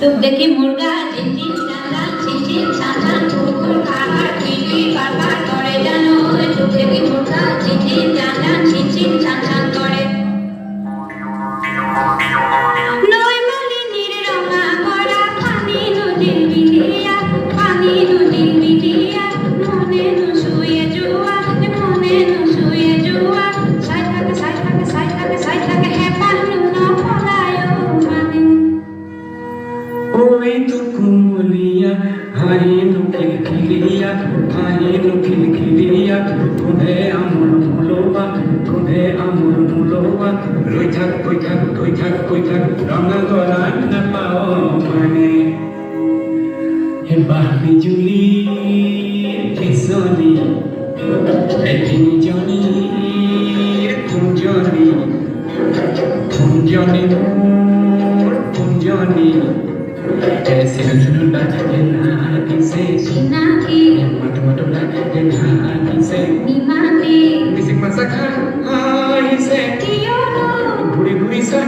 टुक देखी मुर्गा झिनझिन चांचान छिनछिन छाछान कुकुर खाकार টিটি বারবার করে জানো টুক দেখি মুর্গা ঝিনঝিন চাঁচান ছিনছিন ছানছান করে নই মালিনীর রঙা করা পানি নদীর বিটিয়া মনে নু শুয়ে জুয়া সাই থাকে হ্যাপানু না পলায় মানে ওই তো কুমলিয়া হাই নো খিলখিলিয়া কোনে আমুল মুলোয়া রই থাক কই থাক রঙা গলা না পাও মানে হে বাহবি জুলি কিসনি এদিন জনি কুঞ্জনি ऐसे झुंडा नाकी से नाकी मट नाकी से निमाने मिसिक मसका हाई से कियोनो घुड़ी सा